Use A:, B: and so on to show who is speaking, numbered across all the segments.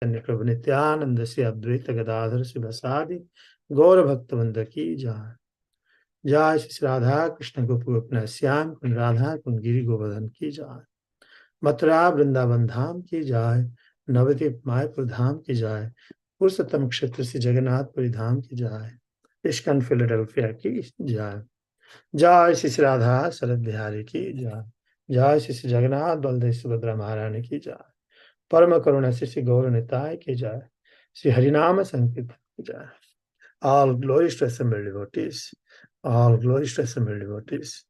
A: प्रभु नित्यानंद से अद्वैत गदाधर शिवसादि गौर भक्तवृंद की जय। जय श्री राधा कृष्ण गोपी श्याम कुंज राधा कुंज गिरि गोवर्धन की जय। मथुरा वृंदावन धाम की जय। नवद्वीप मायपुर धाम की जय। पुरुषोत्तम क्षेत्र से जगन्नाथपुरी धाम की जय। इस्कॉन फिलाडेल्फिया की जय। जय श्री राधा शरद बिहारी की जय। जय श्री जगन्नाथ बलदेव सुभद्रा महारानी की जय। परम करुणा श्री गौर निताय की जय। श्री हरिनाम संकीर्तन की जय। All glories to assembled devotees. All glories to assembled devotees.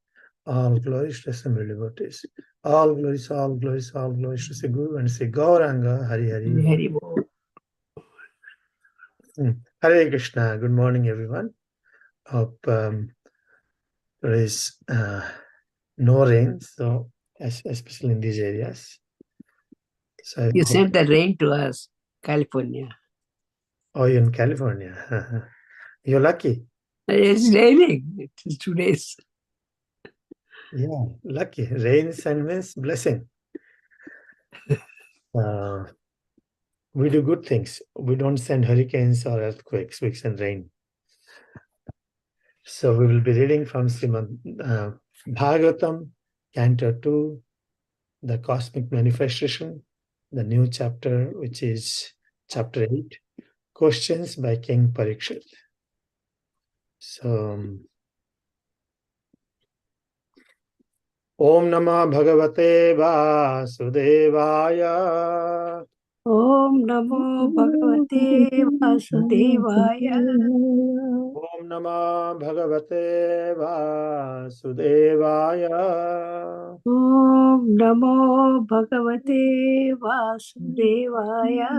A: All glories to assembled devotees. All glories, all glories, all glories to Sri Guru and Sri Gauranga. Hari Hari.
B: Very well.
A: Hare Krishna. Good morning, everyone. Hope there is no rain, so especially in these areas. So
B: You sent the rain to us, California.
A: Oh, you're in California. You're lucky.
B: It's raining. It's 2 days.
A: Yeah, lucky. Rain means blessing. We do good things. We don't send hurricanes or earthquakes. We send rain. So we will be reading from Srimad Bhagavatam, Canto 2, the Cosmic Manifestation, the new chapter, which is chapter 8, Questions by King Parikshit. So, Om Namah Bhagavate Vasudevaya.
B: Om Namo Bhagavate Vasudevaya.
A: Om Namah Bhagavate Vasudevaya.
B: Om Namo Bhagavate Vasudevaya.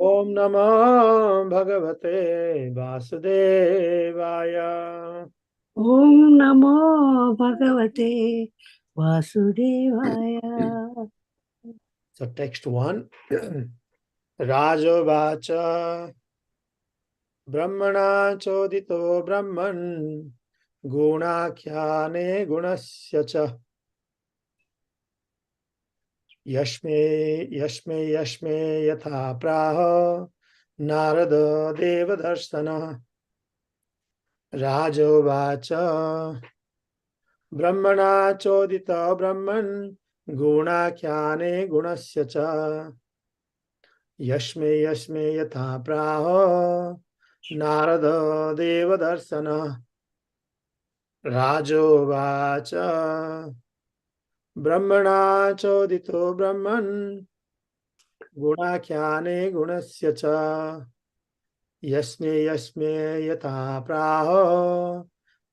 A: Om Namah Bhagavate Vasudevaya.
B: Om Namo Bhagavate Vasudevaya.
A: So text 1. Rajovacha Brahmana Chodito Brahman Gunakhyane Gunasya cha Yashme Yatha Praha Narada Devadarshana. Rajovacha Brahmana Chodita Brahman Gunakhyane Gunasya cha Yashme Yatha Praha Narada Devadarshana. Rajovacha Brahmana Chodito Brahman Gunakhyane Gunasya cha Yasme Yatha Praha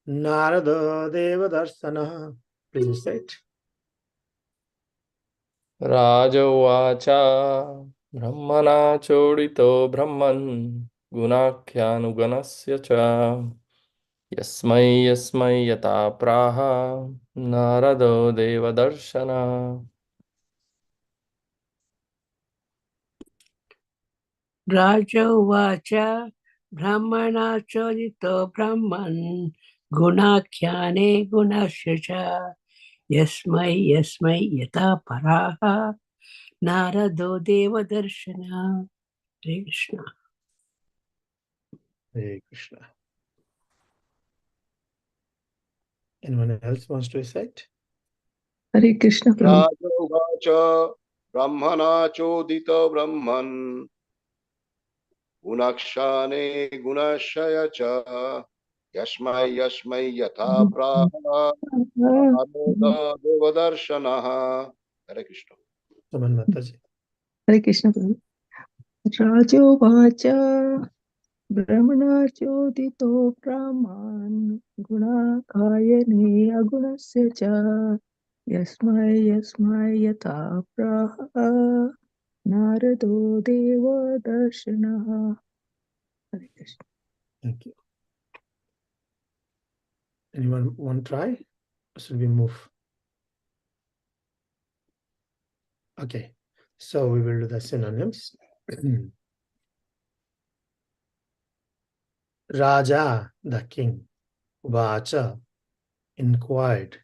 A: Narada Devadarshana. Please recite.
C: राजोवाच ब्रह्मणा चोदितो ब्रह्मन् गुणाख्यानुगणस्य च यस्मै यथा प्राह नारदो देवदर्शन.
B: राजोवाच ब्राह्मणा चोदितो ब्रह्मन् गुणाख्याने गुणस्य च यस्मै यथा पराः नारदो देवदर्शन. Hare Krishna.
A: Hare Krishna. Anyone else wants to recite?
D: Hare Krishna.
E: राजोवाच ब्रह्मणा चोदित ब्रह्मन् गुणाक्षाने गुणशय च यस्मै यथा प्राह देवदर्शनः. हरे Krishna.
A: Someone Mataji.
D: Hare Krishna. Rajovacha Brahmana Chodito Brahman Gunakayane Agunasya cha Yasmai Yatha Praha Narado Deva Darshanaha. Hare Krishna.
A: Thank you. Anyone want to try? Or should we move? Okay. So we will do the synonyms. Raja, the king. Vacha, inquired.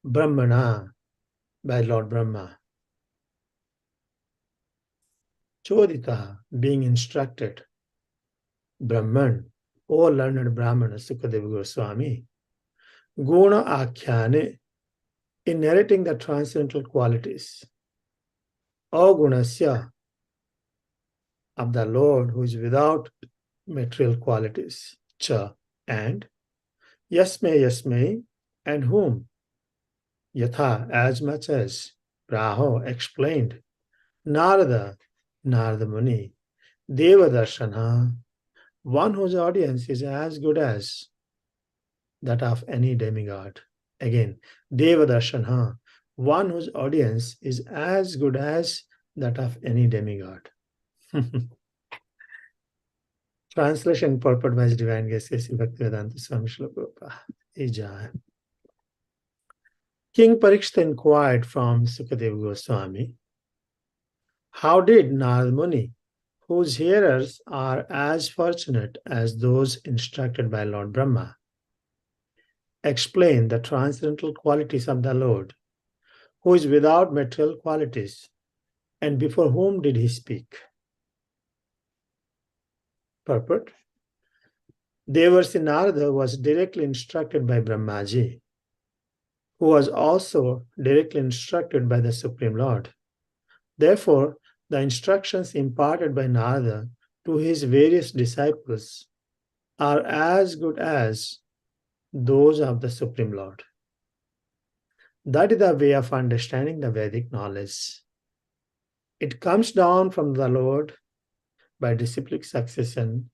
A: Brahmana, by Lord Brahma. Choditaha, being instructed. Brahman, O learned Brahmana Sukadeva Goswami, Guna Akhyane, in narrating the transcendental qualities. Agunasya, of the Lord who is without material qualities. Cha, and Yasme, and whom? Yatha, as much as. Praho, explained. Narada Muni, Devadarshana, one whose audience is as good as that of any demigod. Again, Devadarshana, one whose audience is as good as that of any demigod. Translation purport by His Divine Grace Sri Bhaktivedanta Swami Srila Prabhupada. King Parikshit inquired from Sukadeva Goswami, how did Narad Muni, whose hearers are as fortunate as those instructed by Lord Brahma, explain the transcendental qualities of the Lord, who is without material qualities, and before whom did he speak? Purport. Devarsi Narada was directly instructed by Brahmaji, who was also directly instructed by the Supreme Lord. Therefore, the instructions imparted by Narada to his various disciples are as good as those of the Supreme Lord. That is the way of understanding the Vedic knowledge. It comes down from the Lord by disciplic succession,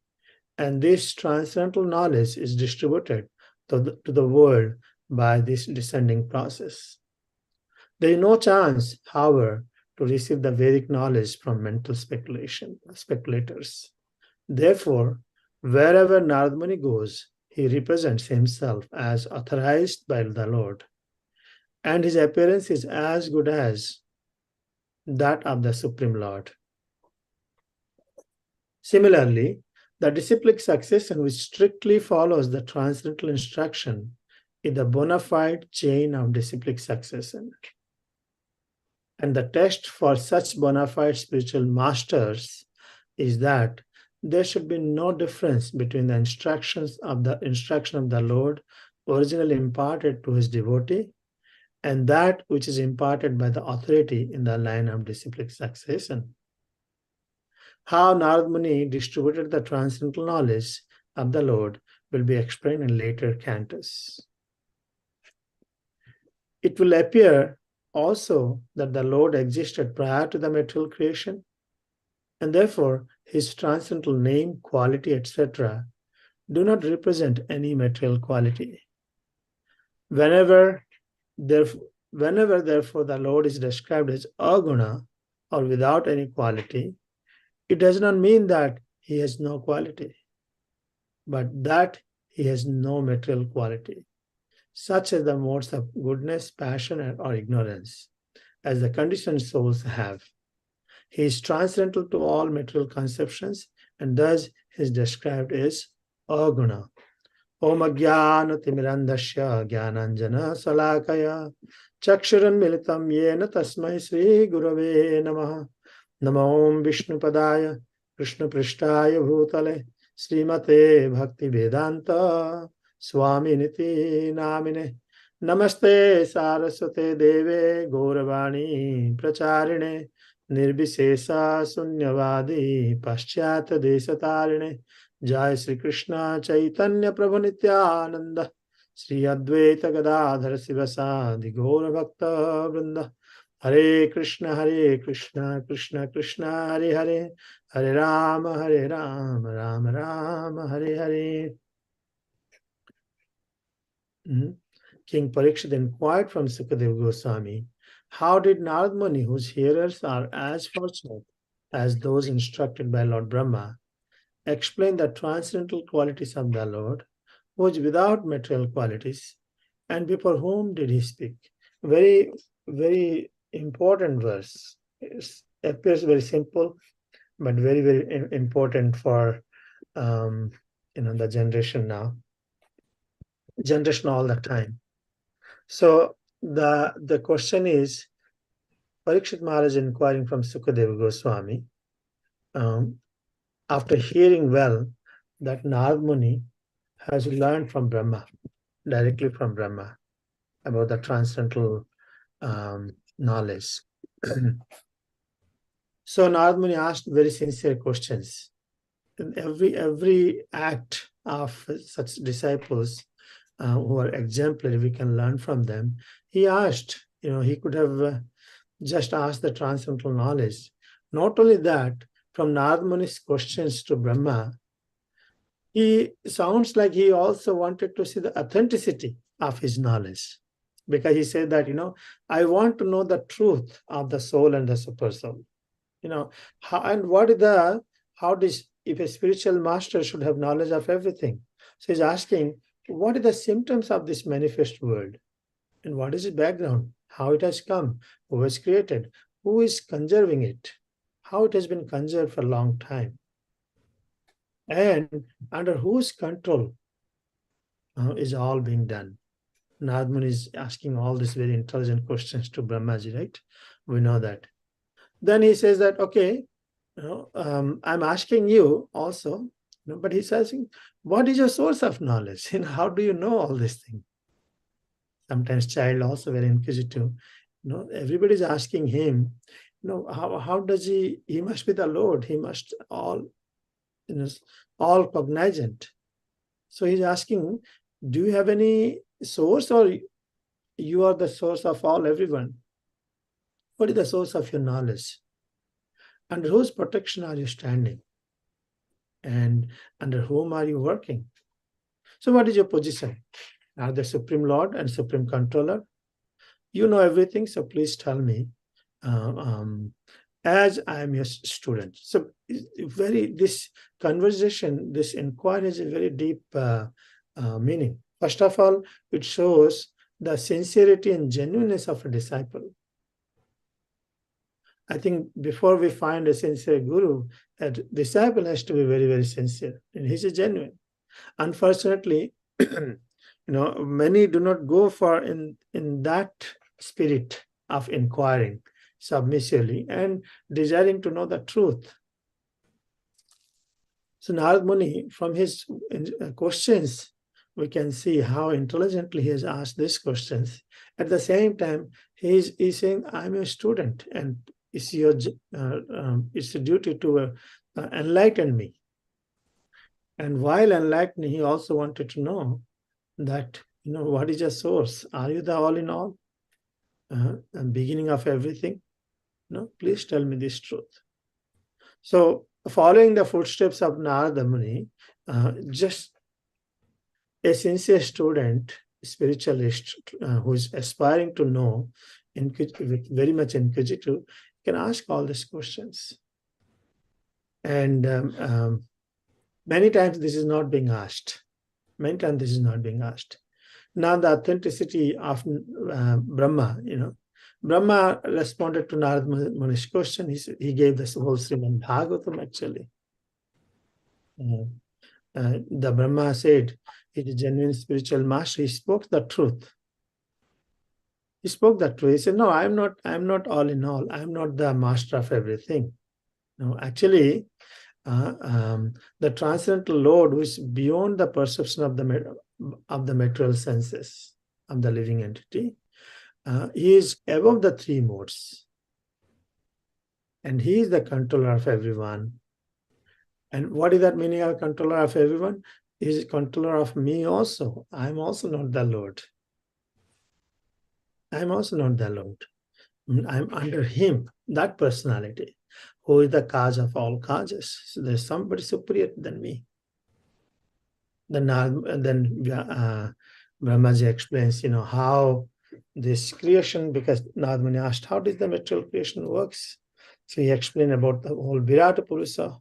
A: and this transcendental knowledge is distributed to the world by this descending process. There is no chance, however, to receive the Vedic knowledge from mental speculators. Therefore, wherever Narad Muni goes, he represents himself as authorized by the Lord, and his appearance is as good as that of the Supreme Lord. Similarly, the disciplic succession which strictly follows the transcendental instruction is the bona fide chain of disciplic succession. And the test for such bona fide spiritual masters is that there should be no difference between the instruction of the Lord originally imparted to his devotee and that which is imparted by the authority in the line of disciplic succession. How Narad Muni distributed the transcendental knowledge of the Lord will be explained in later cantos. It will appear also that the Lord existed prior to the material creation, and therefore his transcendental name, quality, etc. do not represent any material quality. Whenever, therefore, the Lord is described as aguna or without any quality, it does not mean that he has no quality, but that he has no material quality, such as the modes of goodness, passion, or ignorance, as the conditioned souls have. He is transcendental to all material conceptions, and thus he is described as aguna. Om Ajnana Timirandasya Jnananjana Salakaya Chakshuran Militam Yena Tasmai Sri Gurave Namaha. Namo Om Vishnupadaya Krishna Prishtaya Bhutale Srimate Bhakti Vedanta Swami Niti Namine. Namaste Saraswate Deve Gauravani Pracharine Nirbisesa Sunyavadi Paschat Desatarine. Jai Sri Krishna Chaitanya Prabhu Nityananda Sri Advaita Gadadhara Sivasadi Gaura Bhakta Vrinda. Hare Krishna, Krishna Krishna, Hare Hare, Hare Rama, Rama Rama, Hare Hare. King Parikshit inquired from Sukadeva Goswami, how did Narad Muni, whose hearers are as fortunate as those instructed by Lord Brahma, explain the transcendental qualities of the Lord, who is without material qualities, and before whom did he speak? Very, very important verse. It appears very simple, but very, very important for the generation all the time. So the question is, Parikshit Maharaj inquiring from Sukadeva Goswami, after hearing well that Narad Muni has learned from Brahma, directly from Brahma, about the transcendental knowledge. So Narad Muni asked very sincere questions. In every act of such disciples who are exemplary, we can learn from them. He asked, he could have just asked the transcendental knowledge. Not only that, from Narad Muni's questions to Brahma, he sounds like he also wanted to see the authenticity of his knowledge. Because he said that, I want to know the truth of the soul and the super soul. How does, if a spiritual master should have knowledge of everything? So he's asking, what are the symptoms of this manifest world? And what is its background? How it has come? Who has created? Who is conserving it? How it has been conserved for a long time? And under whose control is all being done? Narad Muni is asking all these very intelligent questions to Brahmaji, right? We know that. Then he says that, okay, I'm asking you also, but he's asking, what is your source of knowledge? How do you know all these things? Sometimes child also very inquisitive. Everybody's asking him, how does he must be the Lord. He must all cognizant. So he's asking, do you have any source, or you are the source of everyone? What is the source of your knowledge? Under whose protection are you standing? And under whom are you working? So what is your position? Are the Supreme Lord and Supreme Controller? You know everything, so please tell me, as I am your student. So this conversation, this inquiry has a very deep meaning. First of all, it shows the sincerity and genuineness of a disciple. I think before we find a sincere guru, a disciple has to be very, very sincere, and he's a genuine. Unfortunately, many do not go for in that spirit of inquiring submissively and desiring to know the truth. So Narad Muni, from his questions, we can see how intelligently he has asked these questions. At the same time, he's saying, I'm a student, and it's a duty to enlighten me. And while enlightening, he also wanted to know that, what is your source? Are you the all in all? And beginning of everything? No, please tell me this truth. So, following the footsteps of Narada Muni, just a sincere student, spiritualist who is aspiring to know, with very much inquisitive, can ask all these questions. And many times this is not being asked. Many times this is not being asked. Now the authenticity of Brahma, Brahma responded to Narad Muni's question. He gave this whole Srimad Bhagavatam actually. The Brahma said, he is a genuine spiritual master. He spoke the truth. He spoke the truth. He said, no, I'm not all in all. I'm not the master of everything. No, actually, the transcendental Lord, who is beyond the perception of the material senses of the living entity, he is above the three modes, and he is the controller of everyone. And what is that meaning of controller of everyone? He is controller of me also. I'm also not the Lord. I'm also not the Lord. I'm under him, that personality, who is the cause of all causes. So there's somebody superior than me. Then Brahmaji explains, how this creation, because Narad Muni asked, how does the material creation works? So he explained about the whole Virata Purusa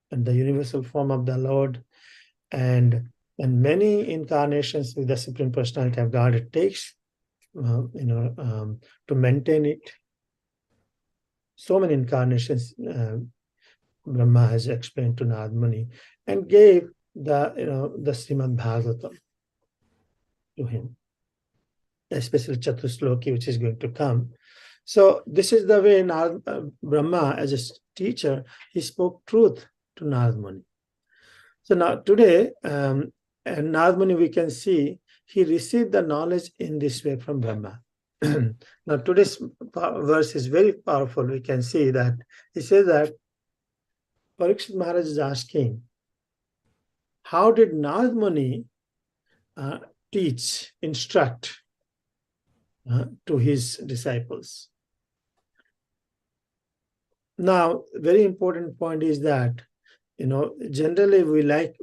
A: and the universal form of the Lord, and many incarnations with the Supreme Personality of God it takes, to maintain it. So many incarnations Brahma has explained to Narad Muni and gave the Srimad Bhagavatam to him, especially Chatusloki, which is going to come. So this is the way Brahma, as a teacher, he spoke truth to Narad Muni. So now today, and Narad Muni, we can see he received the knowledge in this way from Brahma. Now today's verse is very powerful. We can see that he says that Parikshit Maharaj is asking, how did Narad Muni teach, instruct to his disciples? Now, very important point is that, generally we like,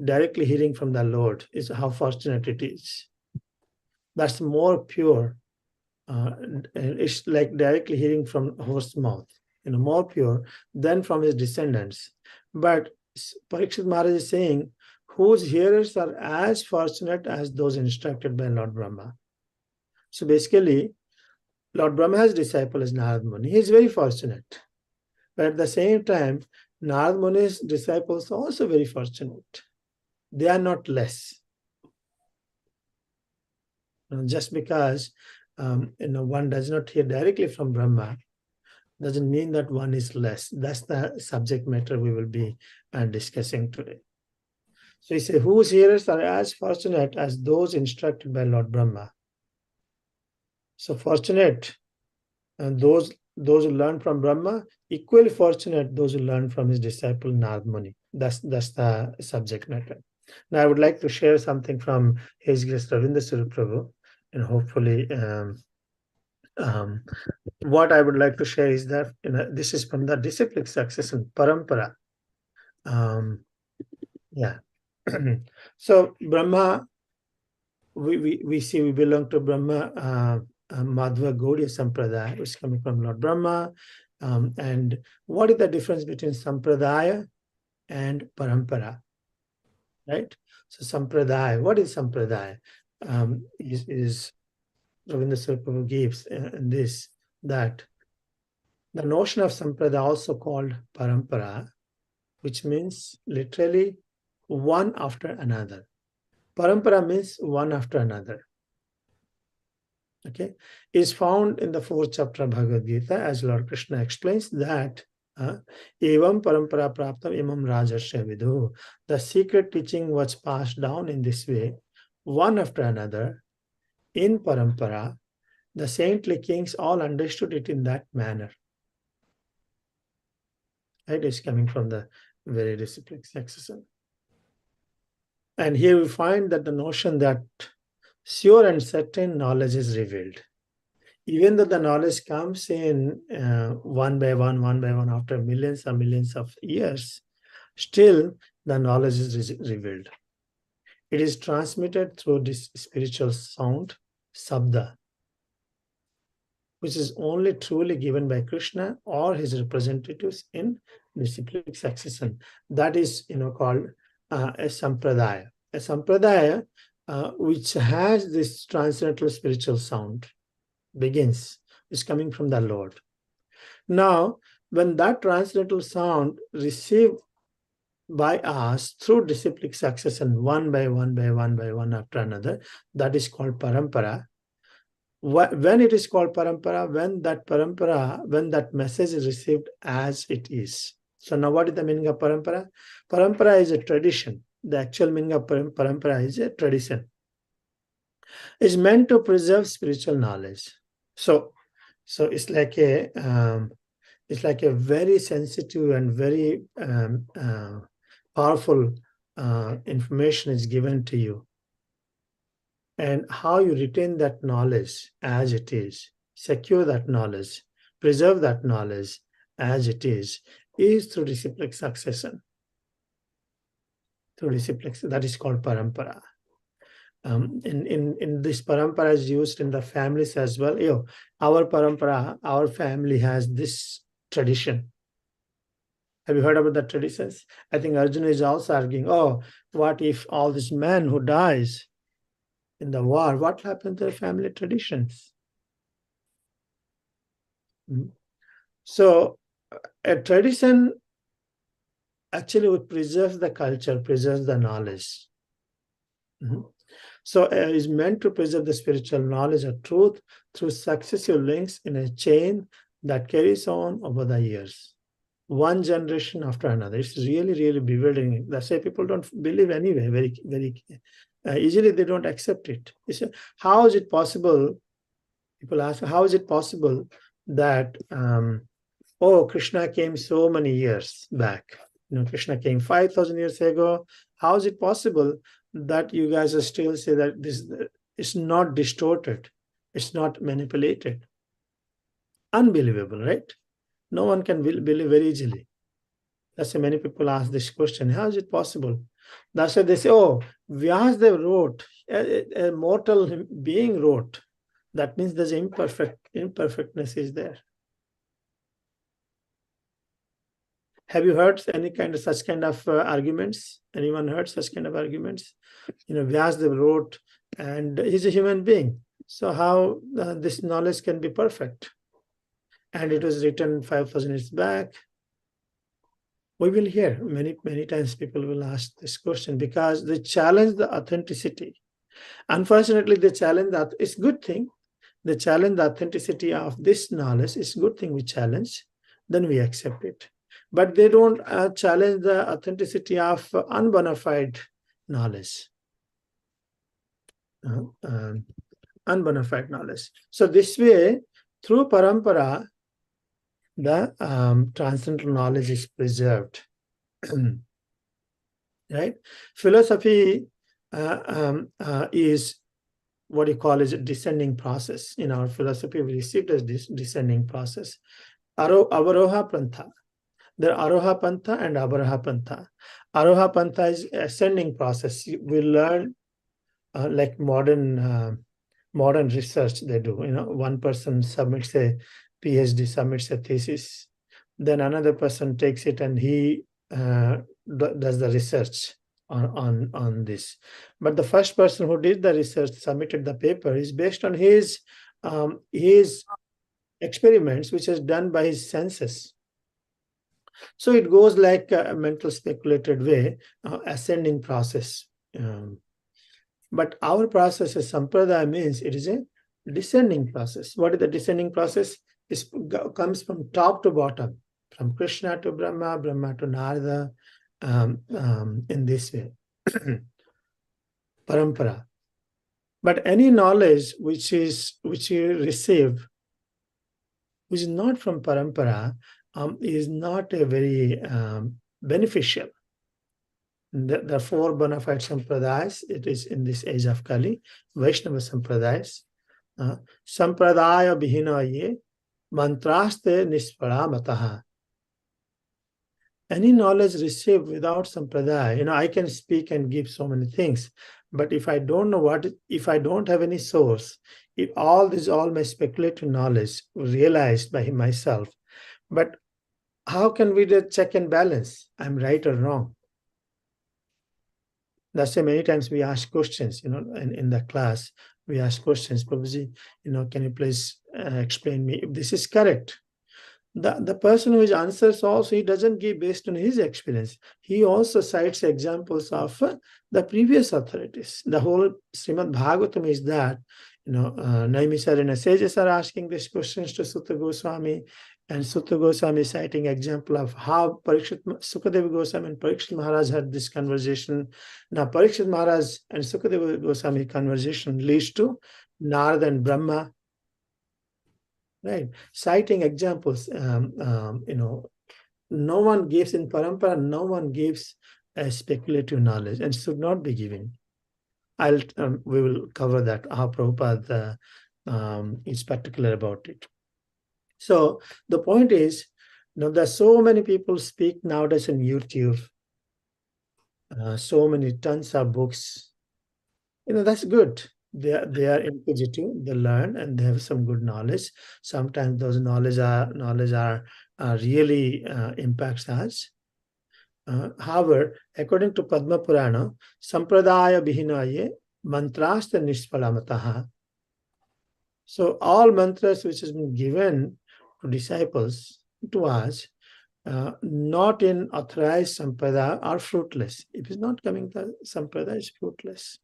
A: directly hearing from the Lord is how fortunate it is. That's more pure. It's like directly hearing from horse's mouth, more pure than from his descendants. But Parikshit Maharaj is saying, whose hearers are as fortunate as those instructed by Lord Brahma. So basically, Lord Brahma's disciple is Narad Muni. He is very fortunate. But at the same time, Narad Muni's disciples are also very fortunate. They are not less. Just because one does not hear directly from Brahma doesn't mean that one is less. That's the subject matter we will be discussing today. So he says, whose hearers are as fortunate as those instructed by Lord Brahma. So fortunate, and those who learn from Brahma, equally fortunate those who learn from his disciple Narad Muni. That's the subject matter. Now I would like to share something from HG Krishna Kirtan, and hopefully what I would like to share is that this is from the disciplic succession parampara. So Brahma, we see we belong to Brahma Madhva Gaudiya Sampradaya, which is coming from Lord Brahma. And what is the difference between Sampradaya and Parampara? Right? So Sampradaya, what is Sampradaya? Is Ravindra Sarpava gives this, that the notion of Sampradaya, also called Parampara, which means literally one after another. Parampara means one after another. Okay, is found in the 4th chapter of Bhagavad Gita, as Lord Krishna explains that evam parampara praptam imam rajasya vidhu. The secret teaching was passed down in this way, one after another, in parampara. The saintly kings all understood it in that manner. Right? It's coming from the very disciplic succession. And here we find that the notion that sure and certain knowledge is revealed. Even though the knowledge comes in one by one after millions and millions of years, still the knowledge is revealed. It is transmitted through this spiritual sound, sabda, which is only truly given by Krishna or his representatives in disciplic succession. That is, called a sampradaya. A sampradaya which has this transcendental spiritual sound begins, is coming from the Lord. Now, when that transcendental sound received by us through disciplic succession, one by one after another, that is called parampara. When it is called parampara, when that message is received as it is. So now what is the meaning of parampara? Parampara is a tradition. The actual meaning of parampara is a tradition. It's meant to preserve spiritual knowledge. So it's like a very sensitive and very powerful information is given to you. And how you retain that knowledge as it is, secure that knowledge, preserve that knowledge as it is through disciplic succession. Through disciplic, that is called parampara. In this parampara is used in the families as well. Our parampara, our family has this tradition. Have you heard about the traditions? I think Arjuna is also arguing, what if all this man who dies in the war, what happened to the family traditions? So a tradition actually would preserve the culture, preserve the knowledge. So is meant to preserve the spiritual knowledge of truth through successive links in a chain that carries on over the years, one generation after another. It's really, really bewildering. That's why people don't believe anyway, very, very easily they don't accept it. You say, how is it possible? People ask, how is it possible that, oh, Krishna came so many years back? Krishna came 5,000 years ago. How is it possible that you guys are still say that this is not distorted? It's not manipulated. Unbelievable, right? No one can believe very easily. That's why many people ask this question, how is it possible? That's why they say, oh, Vyasdev wrote, a mortal being wrote. That means there's imperfectness is there. Have you heard any such kind of arguments? Anyone heard such kind of arguments? Vyasdev wrote, and he's a human being. So how this knowledge can be perfect? And it was written 5,000 years back. We will hear many times people will ask this question because they challenge the authenticity. Unfortunately, they challenge that. It's a good thing. They challenge the authenticity of this knowledge. It's a good thing we challenge. Then we accept it. But they don't challenge the authenticity of unbona fide knowledge. Unbona fide knowledge. So this way, through parampara, the transcendental knowledge is preserved. Right? Philosophy is what you call is a descending process. In our philosophy, we received as this descending process. Avaroha Pantha. There are Aroha Pantha and Avaroha Pantha. Aroha Pantha is ascending process. We learn like modern research they do. One person submits a PhD, submits a thesis. Then another person takes it and he does the research on this. But the first person who did the research, submitted the paper, is based on his experiments, which is done by his senses. So it goes like a mental speculated way, ascending process. But our process as Sampradaya means it is a descending process. What is the descending process? It comes from top to bottom, from Krishna to Brahma, Brahma to Narada, in this way. Parampara. But any knowledge which you receive, which is not from parampara, is not a very beneficial. The four bona fide sampradayas, it is in this age of Kali, Vaishnava sampradayas. Sampradaya bihina ye mantraste nispara mataha. Any knowledge received without sampradaya, I can speak and give so many things, but if I don't know if I don't have any source, if all my speculative knowledge realized by myself, but how can we do check and balance? I'm right or wrong. That's why many times we ask questions, in the class, we ask questions, Prabhuji, can you please explain me if this is correct? The person who answers also, he doesn't give based on his experience. He also cites examples of the previous authorities. The whole Srimad Bhagavatam is that, Naimisarana sages are asking these questions to Sutta Goswami, and Sutta Goswami citing example of how Sukadeva Goswami and Parikshit Maharaj had this conversation. Now Parikshit Maharaj and Sukadeva Goswami conversation leads to Narada and Brahma. Right, citing examples. No one gives in parampara. No one gives a speculative knowledge, and should not be given. We will cover that. How Prabhupada is particular about it. So the point is, there's so many people speak nowadays on YouTube. So many tons of books. That's good. They are inquisitive, they learn, and they have some good knowledge. Sometimes those knowledge are really impacts us. However, according to Padma Purana, Sampradaya Bihinaye Mantrasta Nishpalamataha. So all mantras which has been given to disciples, to us, not in authorized Sampradaya, are fruitless. If it's not coming to Sampradaya, it's fruitless.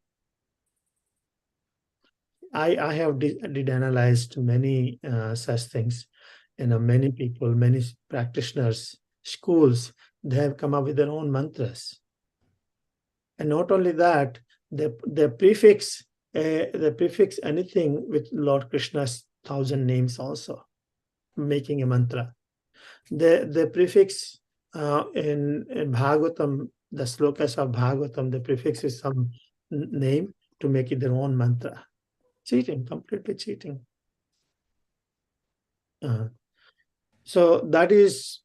A: I have did analyzed many such things. Many people, many practitioners, schools, they have come up with their own mantras. And not only that, the prefix anything with Lord Krishna's 1,000 names also, making a mantra. The prefix in Bhagavatam, the slokas of Bhagavatam, the prefix is some name to make it their own mantra. Cheating, completely cheating. So that is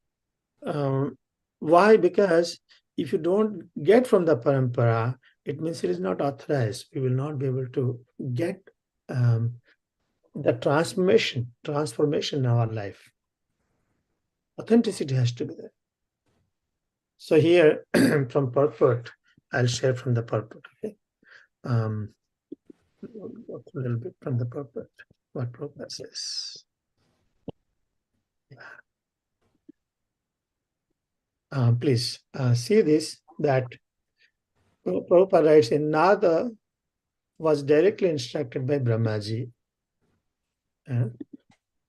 A: why, because if you don't get from the parampara, it means it is not authorized. We will not be able to get the transformation in our life. Authenticity has to be there. So here from purport, I'll share from the purport. Okay, a little bit from the purport. What Prabhupada says. Please see this, that Prabhupada writes in Nada was directly instructed by Brahmaji, who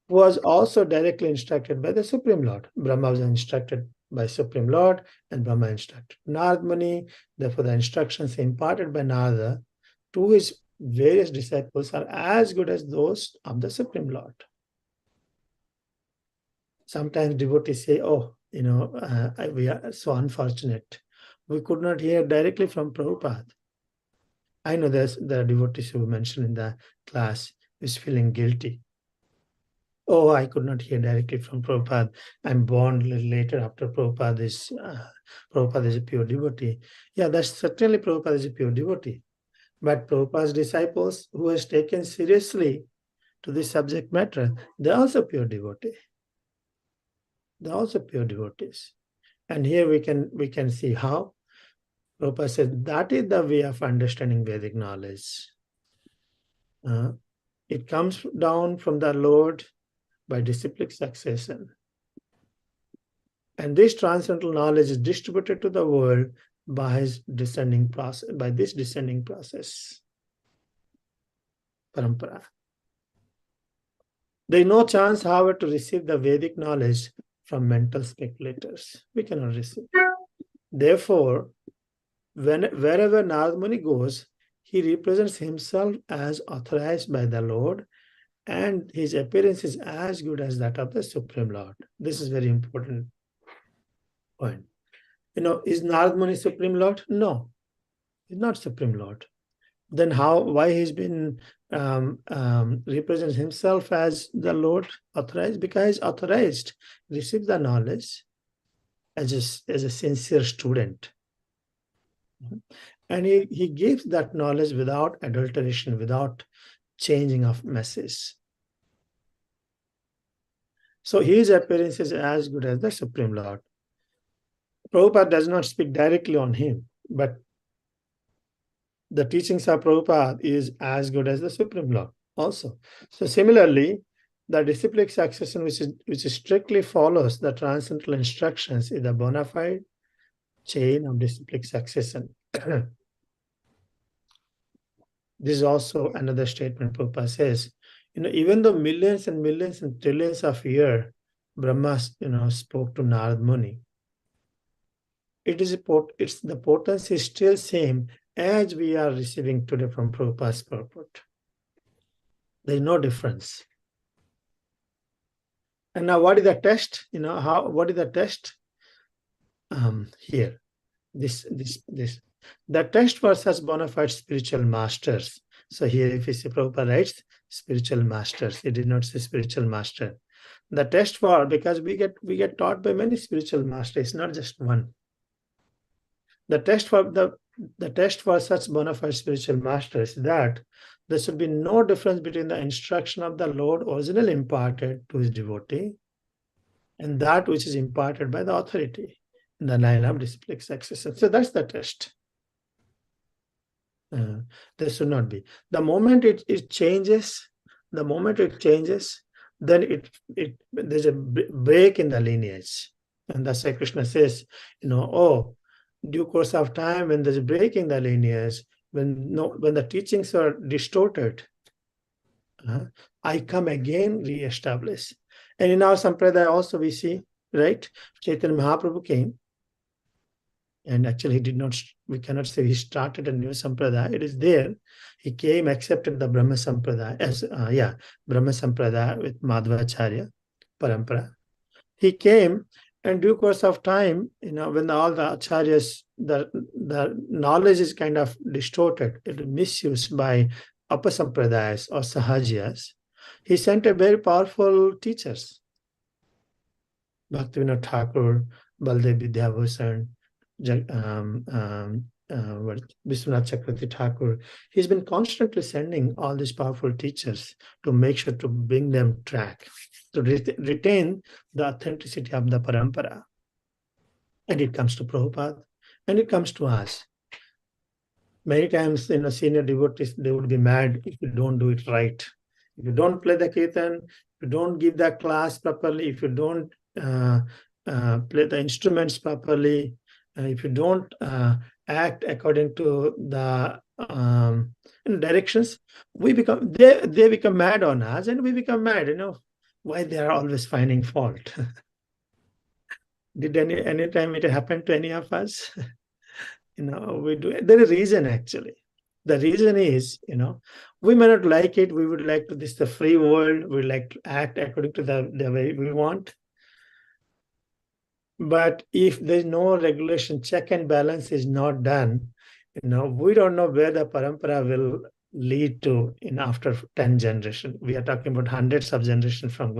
A: was also directly instructed by the Supreme Lord. Brahma was instructed by Supreme Lord and Brahma instructed Narad Muni. Therefore, the instructions imparted by Narada to his various disciples are as good as those of the Supreme Lord. Sometimes devotees say, oh, we are so unfortunate. We could not hear directly from Prabhupada. I know there's the devotees who mentioned in the class is feeling guilty. Oh, I could not hear directly from Prabhupada. I'm born a little later after Prabhupada is a pure devotee. Yeah, that's certainly Prabhupada is a pure devotee. But Prabhupada's disciples who has taken seriously to this subject matter, they're also pure devotee. They're also pure devotees. And here we can see how Prabhupada said that is the way of understanding Vedic knowledge. It comes down from the Lord by disciplic succession. And this transcendental knowledge is distributed to the world by his descending process, by this descending process. Parampara. There is no chance, however, to receive the Vedic knowledge from mental speculators. We cannot receive. Therefore, wherever Narad Muni goes, he represents himself as authorized by the Lord, and his appearance is as good as that of the Supreme Lord. This is very important point. Is Narad Muni Supreme Lord? No, he's not Supreme Lord. Then why he's been represents himself as the Lord authorized? Because authorized receives the knowledge as a sincere student. And he gives that knowledge without adulteration, without changing of message. So his appearance is as good as the Supreme Lord. Prabhupada does not speak directly on him, but the teachings of Prabhupada is as good as the Supreme Lord also. So similarly, the disciplic succession which strictly follows the transcendental instructions is the bona fide chain of disciplic succession. This is also another statement Prabhupada says, even though millions and millions and trillions of years Brahma spoke to Narad Muni, the potency is still same as we are receiving today from Prabhupada's purport. There is no difference. And now what is the test? What is the test? Here. This. The test for such bona fide spiritual masters. So here if you see Prabhupada writes spiritual masters, he did not say spiritual master. The test for, because we get taught by many spiritual masters, not just one. The test for such bona fide spiritual masters is that there should be no difference between the instruction of the Lord originally imparted to his devotee and that which is imparted by the authority in the line of disciplic succession. So that's the test. There should not be. The moment it changes, then there's a break in the lineage. And that's why Krishna says, due course of time, when there's a break in the lineage, when the teachings are distorted, I come again, re-establish. And in our Sampradaya also we see, right? Chaitanya Mahaprabhu came, and actually he did not, we cannot say he started a new Sampradaya. It is there. He came, accepted the Brahma Sampradaya as, Brahma Sampradaya with Madhvacharya Parampara. He came, and due course of time, when all the acharyas, the knowledge is kind of distorted, it is misused by apasampradayas or sahajiyas. He sent a very powerful teachers, Bhaktivinoda Thakur, Baldev Vidyabhushan, Vishwanath Chakravarti Thakur. He's been constantly sending all these powerful teachers to make sure to bring them track, to retain the authenticity of the parampara. And it comes to Prabhupada, and it comes to us. Many times, senior devotees, they would be mad if you don't do it right. If you don't play the kirtan, if you don't give the class properly, if you don't play the instruments properly, if you don't act according to the directions, they become mad on us, and we become mad. Why they are always finding fault. Did any time it happen to any of us? We do. There is a reason actually. The reason is, we may not like it. We would like to, this is the free world. We like to act according to the way we want. But if there's no regulation, check and balance is not done, we don't know where the parampara will lead to after 10 generations. We are talking about hundreds of generations from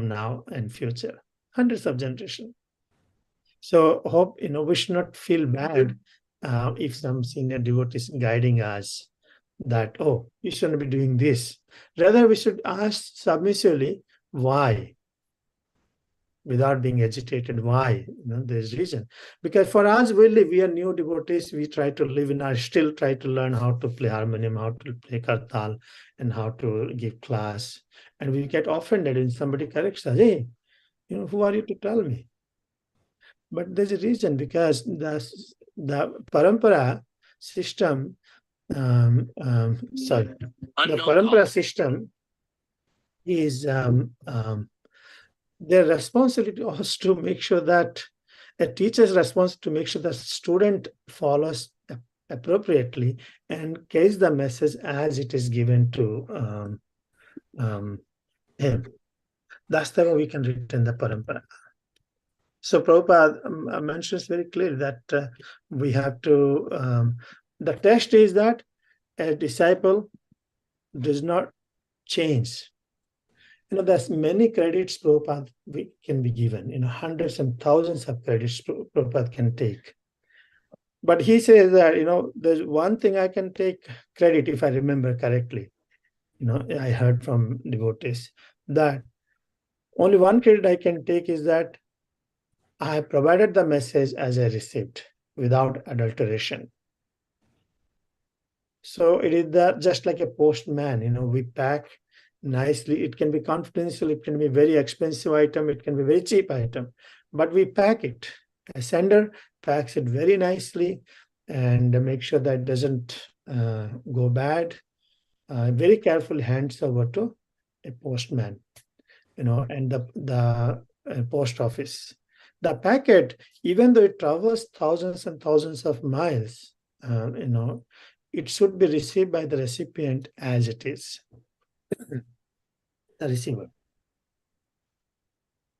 A: now and future. Hundreds of generations. So hope, we should not feel bad if some senior devotee is guiding us that, oh, you shouldn't be doing this. Rather, we should ask submissively, why? Without being agitated, why? There's reason. Because for us, we are new devotees. We try to live still try to learn how to play harmonium, how to play kartal, and how to give class. And we get offended when somebody corrects us. Hey, who are you to tell me? But there's a reason, because the parampara system, the parampara system is their responsibility was to make sure that a teacher's responsibility to make sure the student follows appropriately and carries the message as it is given to him. That's the way we can retain the parampara. So Prabhupada mentions very clearly that we have to, the test is that a disciple does not change. There's many credits Prabhupada can be given, hundreds and thousands of credits Prabhupada can take. But he says that, there's one thing I can take credit, if I remember correctly. I heard from devotees that only one credit I can take is that I provided the message as I received without adulteration. So it is just like a postman, we pack nicely. It can be confidential, it can be very expensive item, it can be very cheap item, but we pack it. A sender packs it very nicely and make sure that it doesn't go bad. Very carefully hands over to a postman, and the post office. The packet, even though it travels thousands and thousands of miles, it should be received by the recipient as it is, the receiver.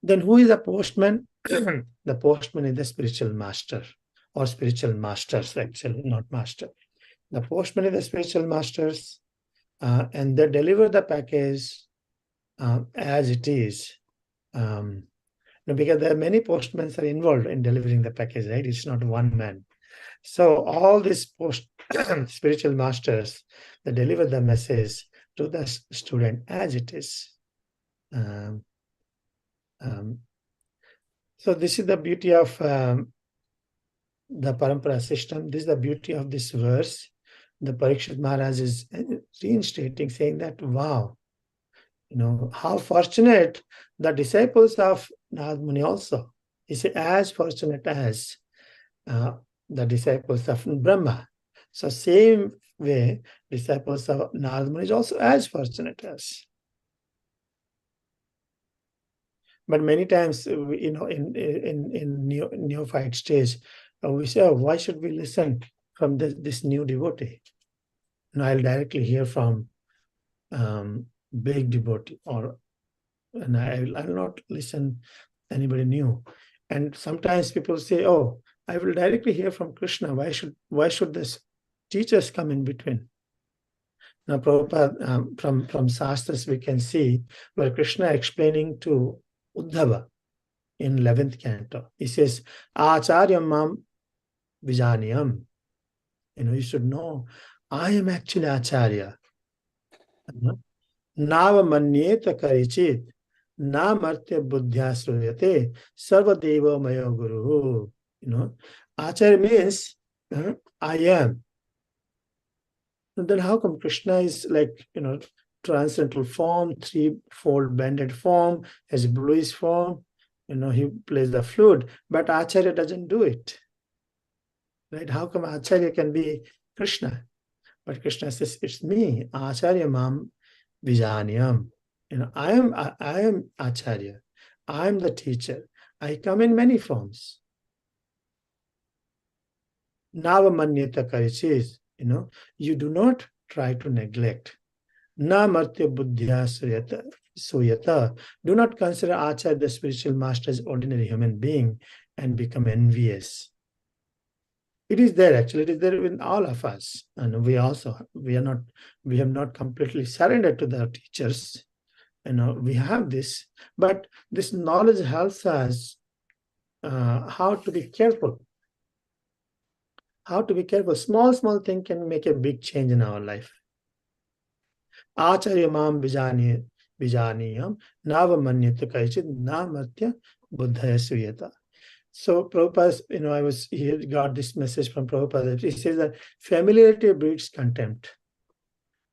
A: Then who is the postman? The postman is the spiritual master, or spiritual masters, actually, not master. The postman is the spiritual masters, and they deliver the package as it is. Because there are many postmen are involved in delivering the package, right? It's not one man. So all these spiritual masters, they deliver the message to the student as it is. So this is the beauty of the parampara system. This is the beauty of this verse. The Parikshit Maharaj is reinstating, saying that, wow, how fortunate the disciples of Narad Muni also. He said, as fortunate as the disciples of Brahma. So same way, disciples of Narada Muni is also as fortunate as. But many times, in neophyte stage, we say, oh, why should we listen from this new devotee? And I'll directly hear from big devotee, and I'll not listen anybody new. And sometimes people say, oh, I will directly hear from Krishna. Why should this teachers come in between? Now, Prabhupada, from Shastras, we can see where Krishna explaining to Uddhava in 11th canto. He says, Acharyam mam vijaniyam. You should know, I am actually Acharya. Nava manyeta karichit, na martya buddhya sruyate, sarvadeva maya guru. Acharya means I am. And then how come Krishna is like, transcendental form, threefold banded form, has bluish form, he plays the flute, but Acharya doesn't do it. Right? How come Acharya can be Krishna? But Krishna says, it's me, Acharya mam vijaniyam. I am Acharya. I am the teacher. I come in many forms. Navamanyata karichis, you do not try to neglect. Na martya buddhya suyata. Do not consider Acharya, the spiritual master, as ordinary human being and become envious. It is there, actually. It is there in all of us. And we have not completely surrendered to the teachers. We have this, but this knowledge helps us how to be careful. How to be careful. Small thing can make a big change in our life. Acharya mam vijaniyam navamanyata kaichit namatya buddhaya suyata. So Prabhupada, I got this message from Prabhupada. He says that familiarity breeds contempt.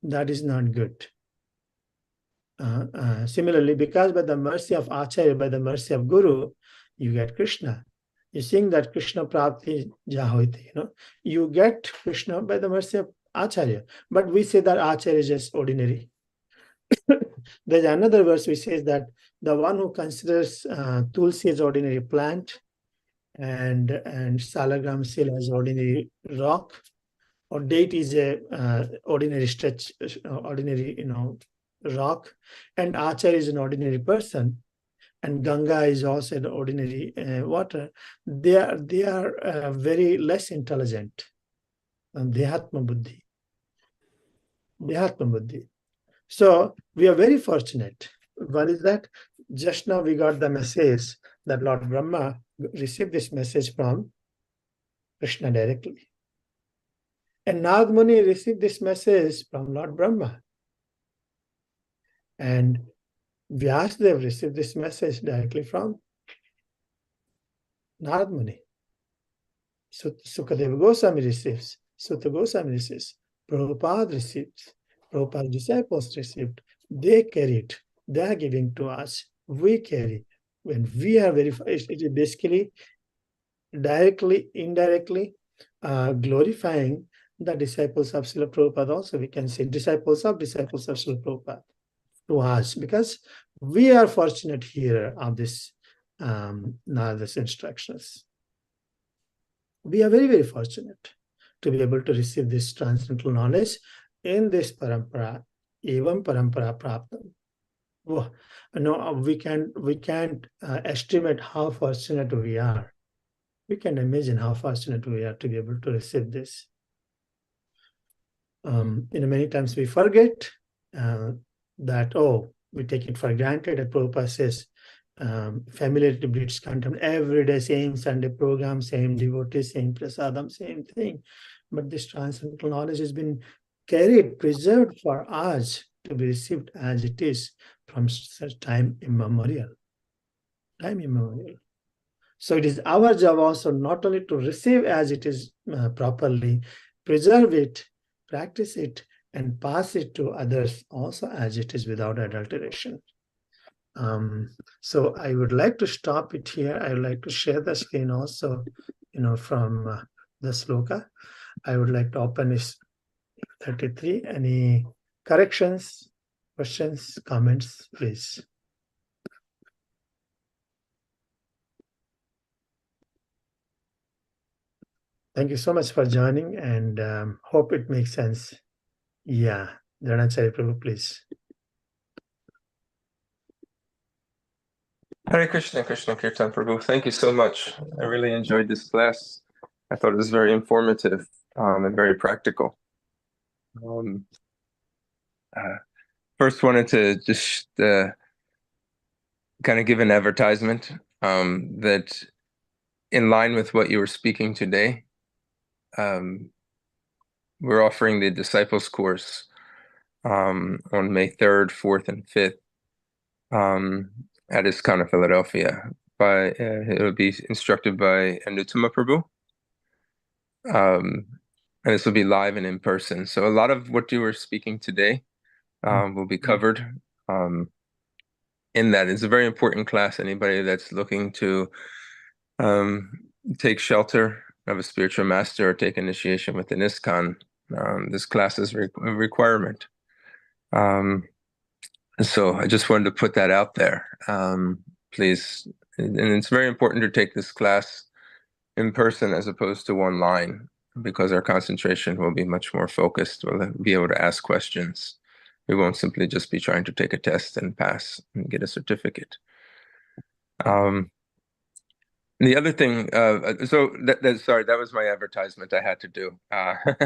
A: That is not good. Similarly, because by the mercy of Acharya, by the mercy of Guru, you get Krishna. You sing that Krishna prapti jahoiti, you get Krishna by the mercy of Acharya. But we say that Acharya is just ordinary. There's another verse which says that the one who considers Tulsi as ordinary plant and Salagram seal as ordinary rock, or date is a ordinary rock, and Acharya is an ordinary person, and Ganga is also an ordinary water. They are very less intelligent. Dehatma buddhi. So we are very fortunate. What is that? Just now we got the message that Lord Brahma received this message from Krishna directly. And Narada Muni received this message from Lord Brahma. And Vyasadeva received this message directly from Narada Muni. Sukadeva Goswami receives. Sutta Goswami receives. Prabhupada receives. Prabhupada's disciples received. They carried. They are giving to us. We carry. When we are it is basically directly, indirectly glorifying the disciples of Srila Prabhupada. Also, we can say disciples of Srila Prabhupada to us, because we are fortunate here of this Narada's instructions. We are very, very fortunate to be able to receive this transcendental knowledge in this parampara, evam parampara praptam. We can't estimate how fortunate we are. We can imagine how fortunate we are to be able to receive this. Many times we forget that, we take it for granted. And Prabhupada says, familiarity breeds contempt. Every day, same Sunday program, same devotee, same prasadam, same thing. But this transcendental knowledge has been carried, preserved for us to be received as it is from such time immemorial. So it is our job also not only to receive as it is properly, preserve it, practice it, and pass it to others also as it is without adulteration. So I would like to stop it here. I would like to share the screen also, from the sloka. I would like to open this 33. Any corrections, questions, comments, please? Thank you so much for joining, and hope it makes sense. Yeah, Dranacharya Prabhu, please.
F: Hare Krishna, Krishna Kirtan Prabhu. Thank you so much. I really enjoyed this class. I thought it was very informative and very practical. First, wanted to just kind of give an advertisement that in line with what you were speaking today, we're offering the Disciples course on May 3rd, 4th, and 5th at ISKCON, Philadelphia. It'll be instructed by Anutama Prabhu. And this will be live and in person. So a lot of what you were speaking today will be covered in that. It's a very important class. Anybody that's looking to take shelter of a spiritual master or take initiation within ISKCON, this class is a requirement. So I just wanted to put that out there, please. And it's very important to take this class in person as opposed to online, because our concentration will be much more focused. We'll be able to ask questions. We won't simply just be trying to take a test and pass and get a certificate. The other thing, sorry, that was my advertisement I had to do. But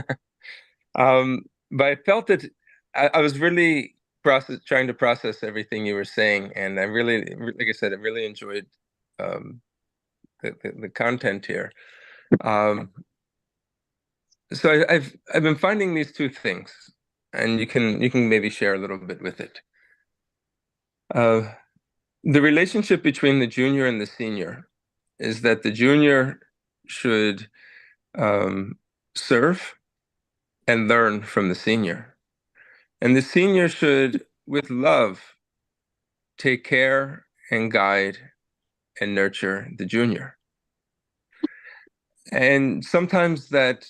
F: I felt that I was really trying to process everything you were saying, and I really, like I said, I really enjoyed the content here. So I've been finding these two things, and you can maybe share a little bit with it. The relationship between the junior and the senior is that the junior should serve and learn from the senior, and the senior should, with love, take care and guide and nurture the junior. And sometimes that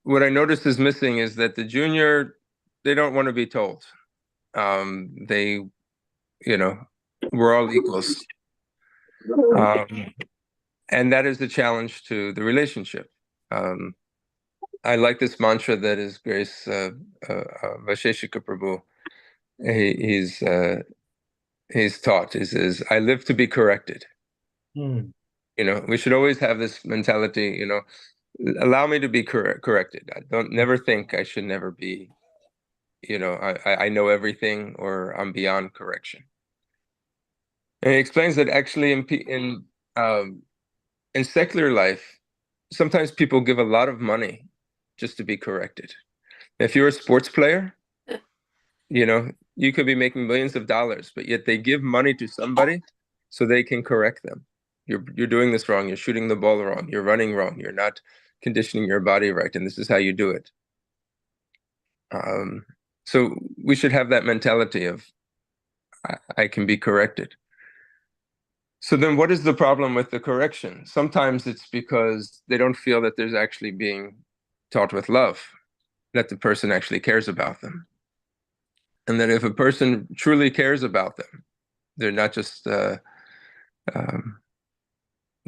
F: what I notice is missing is that the junior, they don't want to be told. We're all equals. And that is the challenge to the relationship. I like this mantra that His Grace Vaisheshika Prabhu, he's taught, is I live to be corrected. We should always have this mentality, allow me to be corrected. I don't never think I should never be, I know everything or I'm beyond correction. And he explains that actually in secular life, sometimes people give a lot of money just to be corrected. If you're a sports player, you could be making millions of dollars, but yet they give money to somebody so they can correct them. You're doing this wrong. You're shooting the ball wrong. You're running wrong. You're not conditioning your body right, and this is how you do it. So we should have that mentality of I can be corrected. So then what is the problem with the correction? Sometimes it's because they don't feel that there's actually being taught with love, that the person actually cares about them. And that if a person truly cares about them, they're not just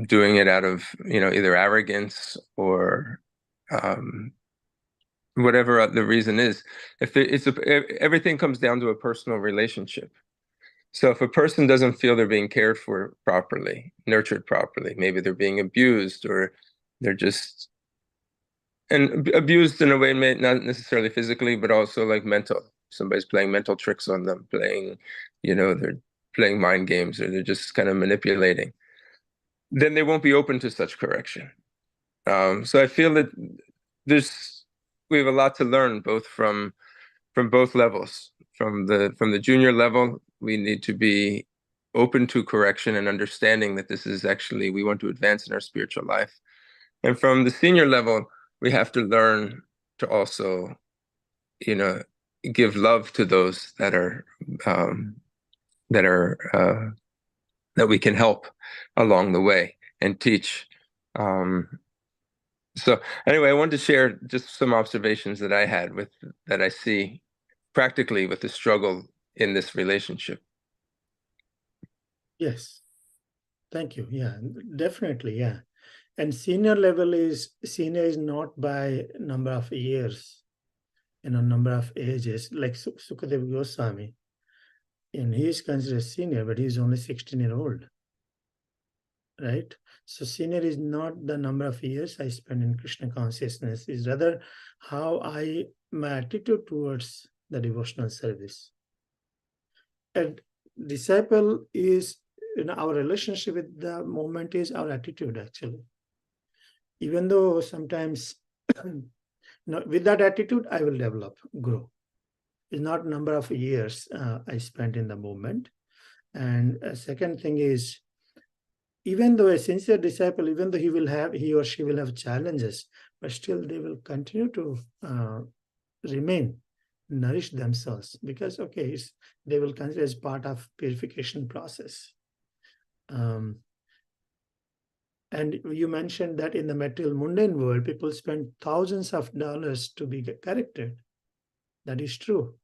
F: doing it out of, either arrogance or whatever the reason is. Everything comes down to a personal relationship. So if a person doesn't feel they're being cared for properly, nurtured properly, maybe they're being abused, or they're just abused in a way, not necessarily physically, but also like mental. Somebody's playing mental tricks on them, they're playing mind games, or they're just kind of manipulating. Then they won't be open to such correction. So I feel that we have a lot to learn, both from both levels. From the junior level, we need to be open to correction and understanding that this is actually, we want to advance in our spiritual life. And from the senior level, we have to learn to also, give love to those that we can help along the way and teach. So anyway, I wanted to share just some observations that I had that I see practically with the struggle in this relationship.
A: Yes. Thank you. Yeah, definitely. Yeah. And senior is not by number of years, number of ages, like Sukadeva Goswami. And he is considered senior, but he is only 16-year-old. Right? So senior is not the number of years I spend in Krishna consciousness, is rather how my attitude towards the devotional service. And disciple is, our relationship with the movement is our attitude actually. Even though sometimes with that attitude, I will develop, grow. It's not number of years I spent in the movement. And a second thing is, even though a sincere disciple, even though he or she will have challenges, but still they will continue to remain, nourish themselves, because they will consider as part of purification process. And you mentioned that in the material mundane world, people spend thousands of dollars to be corrected. That is true,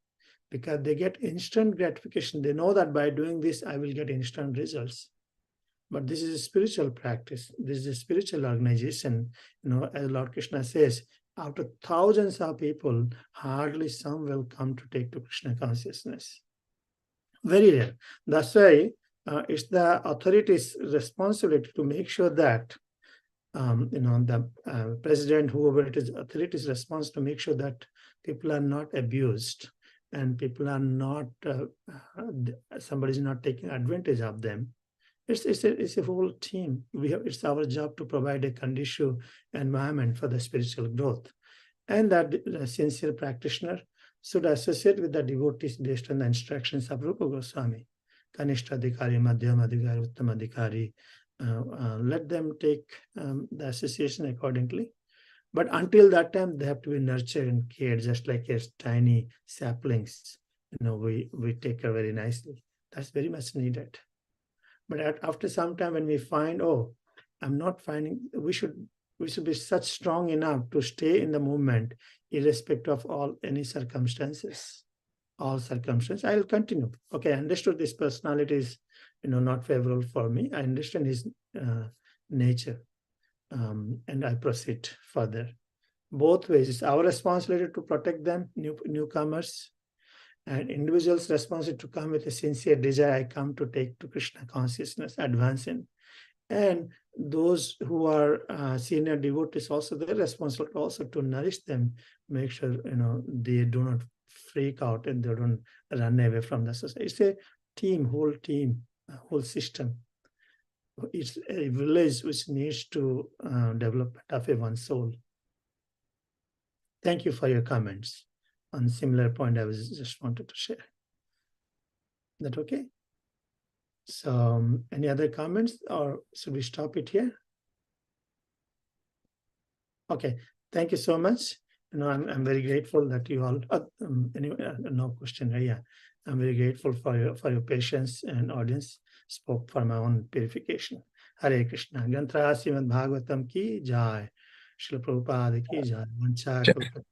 A: because they get instant gratification. They know that by doing this, I will get instant results. But this is a spiritual practice. This is a spiritual organization. As Lord Krishna says, out of thousands of people, hardly some will come to take to Krishna consciousness. Very rare. That's why it's the authorities' responsibility to make sure that the president, whoever it is, authorities' response to make sure that people are not abused and people are not, somebody is not taking advantage of them. It's a whole team. It's our job to provide a conducive environment for the spiritual growth, and that the sincere practitioner should associate with the devotees based on the instructions of Rupa Goswami. Kanishta Adhikari, Madhyam Adhikari, Uttam Adhikari. Let them take the association accordingly. But until that time, they have to be nurtured and cared, just like as tiny saplings. We take care very nicely. That's very much needed. But after some time, when we find, I'm not finding, we should be such strong enough to stay in the movement, irrespective of any circumstances. All circumstances, I will continue. Okay, I understood this personality is, not favorable for me. I understand his nature, and I proceed further. Both ways, it's our responsibility to protect them, newcomers, and individuals' responsibility to come with a sincere desire. I come to take to Krishna consciousness, advance in. And those who are senior devotees also, they're responsible also to nourish them, make sure they do not freak out and they don't run away from the society. It's a team, whole system. It's a village which needs to development of one soul. Thank you for your comments. On similar point, I was just wanted to share. Is that okay? So, any other comments, or should we stop it here? Okay, thank you so much. I'm very grateful that you all. Anyway, no question. Yeah, I'm very grateful for your patience, and audience spoke for my own purification. Hare Krishna. Granthra Srimad Bhagavatam ki jai. Srila Prabhupada ki jai. Vancha kalpa.